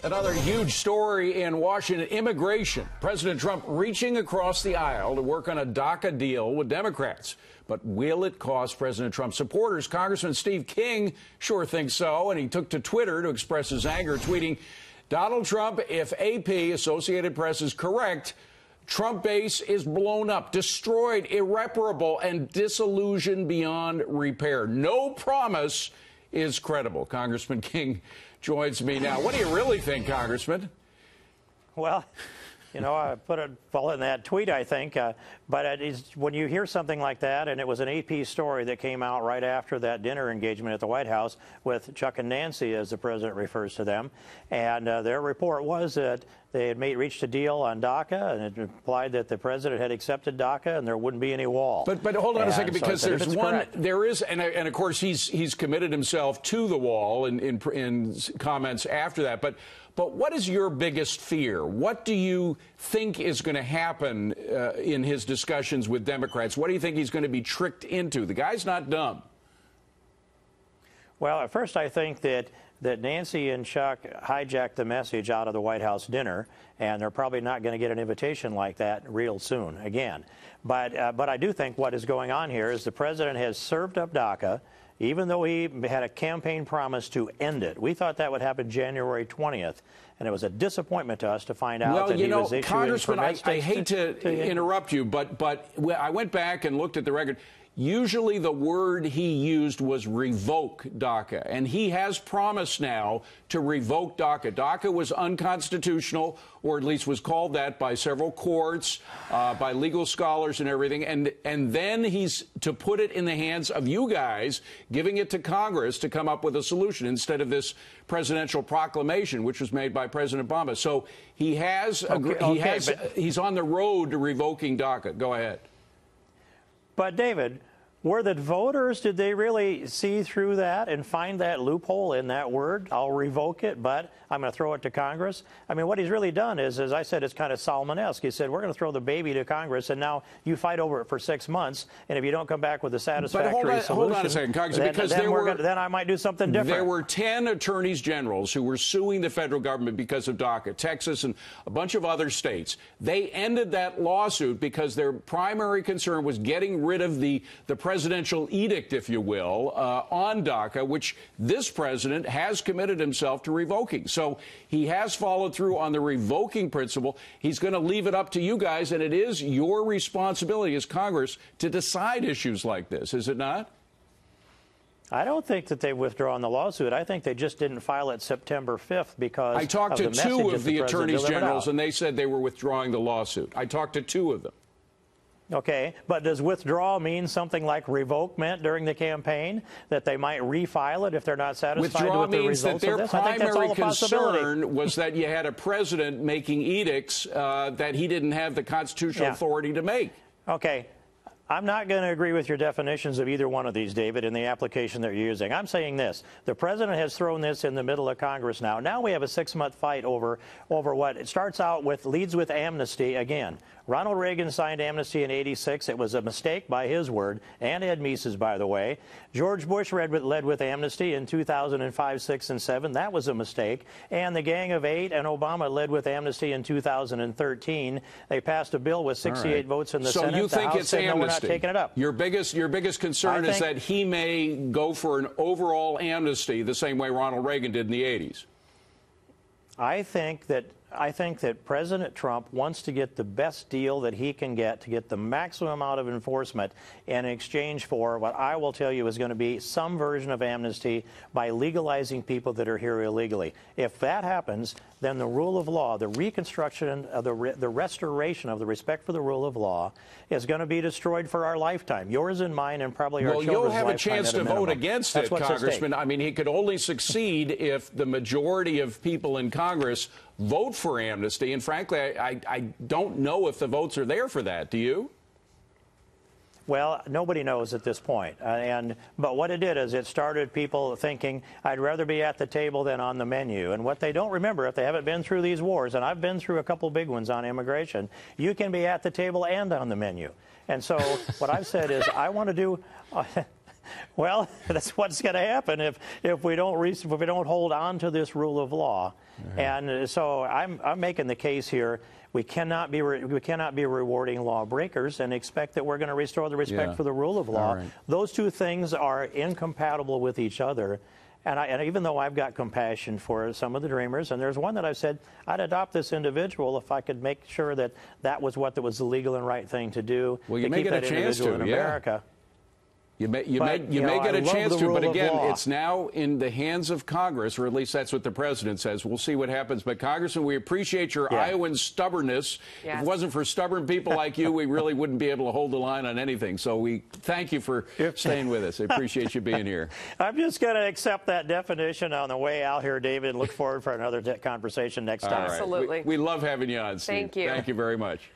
Another huge story in Washington, immigration. President Trump reaching across the aisle to work on a DACA deal with Democrats. But will it cost President Trump's supporters? Congressman Steve King sure thinks so, and he took to Twitter to express his anger, tweeting, Donald Trump, if AP, Associated Press, is correct, Trump base is blown up, destroyed, irreparable, and disillusioned beyond repair. No promise is credible. Congressman King joins me now. What do you really think, Congressman? Well, you know, I put it all in that tweet, I think. But it is, when you hear something like that, and it was an AP story that came out right after that dinner engagement at the White House with Chuck and Nancy, as the president refers to them, and their report was that they had reached a deal on DACA, and it implied that the president had accepted DACA, and there wouldn't be any wall. But hold on a second, because so there's one, there is, and of course he's committed himself to the wall in comments after that. But what is your biggest fear? What do you think is going to happen in his discussions with Democrats? What do you think he's going to be tricked into? The guy's not dumb. Well, at first I think that Nancy and Chuck hijacked the message out of the White House dinner, and they're probably not going to get an invitation like that real soon again. But I do think what is going on here is the president has served up DACA, even though he had a campaign promise to end it. We thought that would happen January 20th, and it was a disappointment to us to find out that he was issuing Congressman, I hate to interrupt you, but I went back and looked at the record. Usually the word he used was revoke DACA, and he has promised now to revoke DACA. DACA was unconstitutional, or at least was called that by several courts, by legal scholars and everything, and then he's to put it in the hands of you guys, giving it to Congress to come up with a solution instead of this presidential proclamation, which was made by President Obama. So he has, he's on the road to revoking DACA. Go ahead. But, David, were the voters, did they really see through that and find that loophole in that word? I'll revoke it, but I'm going to throw it to Congress. I mean, what he's really done is, as I said, it's kind of Solomon-esque. He said, we're going to throw the baby to Congress, and now you fight over it for 6 months, and if you don't come back with a satisfactory solution, hold on a second, Congressman, because then I might do something different. There were 10 attorneys generals who were suing the federal government because of DACA, Texas and a bunch of other states. They ended that lawsuit because their primary concern was getting rid of the presidential edict, if you will, on DACA, which this president has committed himself to revoking. So he has followed through on the revoking principle. He's going to leave it up to you guys, and it is your responsibility as Congress to decide issues like this, is it not? I don't think that they've withdrawn the lawsuit. I think they just didn't file it September 5th because I talked to two of the attorneys generals, and they said they were withdrawing the lawsuit. I talked to two of them. Okay, but does withdraw mean something like revoke meant during the campaign, that they might refile it if they're not satisfied with the results of this? Withdraw means that their primary concern was that you had a president making edicts that he didn't have the constitutional authority to make. Okay. I'm not going to agree with your definitions of either one of these, David, in the application that you're using. I'm saying this. The president has thrown this in the middle of Congress now. Now we have a 6-month fight over what it starts out with, leads with amnesty again. Ronald Reagan signed amnesty in '86. It was a mistake by his word, and Ed Meese's, by the way. George Bush led with amnesty in 2005, 6, and 7. That was a mistake. And the Gang of Eight and Obama led with amnesty in 2013. They passed a bill with 68 votes in the Senate. So you think it's amnesty? No, we're not taking it up. Your biggest concern is that he may go for an overall amnesty the same way Ronald Reagan did in the 80s. I think that President Trump wants to get the best deal that he can get to get the maximum amount of enforcement in exchange for what I will tell you is going to be some version of amnesty by legalizing people that are here illegally. If that happens, then the rule of law, the reconstruction of the restoration of the respect for the rule of law is going to be destroyed for our lifetime, yours and mine, and probably our children's lifetime. Well, you'll have a chance to vote against it, Congressman. I mean, he could only succeed if the majority of people in Congress vote for amnesty. And frankly, I don't know if the votes are there for that. Do you? Well, nobody knows at this point. But what it did is it started people thinking, I'd rather be at the table than on the menu. And what they don't remember, if they haven't been through these wars, and I've been through a couple big ones on immigration, you can be at the table and on the menu. And so what I've said is I want to do Well, that's what's going to happen if we don't hold on to this rule of law. And so I'm making the case here. We cannot be rewarding lawbreakers and expect that we're going to restore the respect for the rule of law. Right. Those two things are incompatible with each other. And even though I've got compassion for some of the dreamers, and there's one that I've said I'd adopt this individual if I could make sure that that was what was the legal and right thing to do. Well, you to may keep get a that chance individual to, in yeah. America. You may I get a love chance the to, rule but of again, law. it's now in the hands of Congress, or at least that's what the president says. We'll see what happens. But, Congressman, we appreciate your Iowan stubbornness. Yes. If it wasn't for stubborn people like you, we really wouldn't be able to hold the line on anything. So we thank you for staying with us. I appreciate you being here. I'm just going to accept that definition on the way out here, David, and look forward for another conversation next time. All right. Absolutely. We love having you on, Steve. Thank you. Thank you very much.